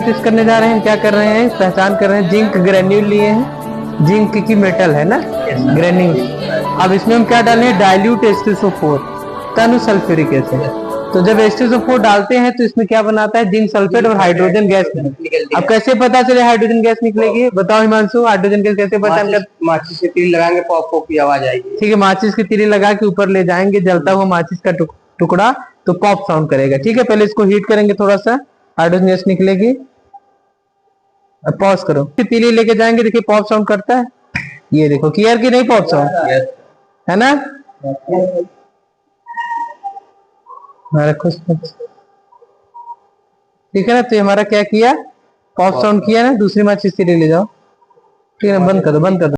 Practice करने जा रहे हैं। क्या कर रहे हैं, पहचान कर रहे हैं। जिंक ग्रेन्यूल लिए हैं, जिंक की मेटल है ना, ग्रेन्यूल। अब इसमें हम क्या डालें, डाइल्यूट H2SO4 तनु सल्फ्यूरिक एसिड। तो जब H2SO4 डालते हैं तो इसमें क्या बनाता है, जिंक सल्फेट और हाइड्रोजन गैस। अब कैसे पता चले हाइड्रोजन गैस निकलेगी, बताओ हिमांशु, हाइड्रोजन गैस कैसे पहचान कर? माचिस से तीर लगाएंगे, पॉप पॉप की आवाज आएगी। ठीक है, माचिस की तीली लगा के ऊपर ले जाएंगे, जलता हुआ माचिस का टुकड़ा, तो पॉप साउंड करेगा। ठीक है, पहले इसको हीट करेंगे थोड़ा सा, हाइड्रोजन गैस निकलेगी। अब पॉज करो, तीली लेके जाएंगे, देखिए पॉप साउंड करता है। ये देखो, क्लियर की नहीं पॉप साउंड, है ना। रखो, ठीक है ना। तो हमारा क्या किया, पॉप साउंड किया ना। दूसरी माचिस तीली ले जाओ, ठीक है, बंद कर दो, बंद कर दो।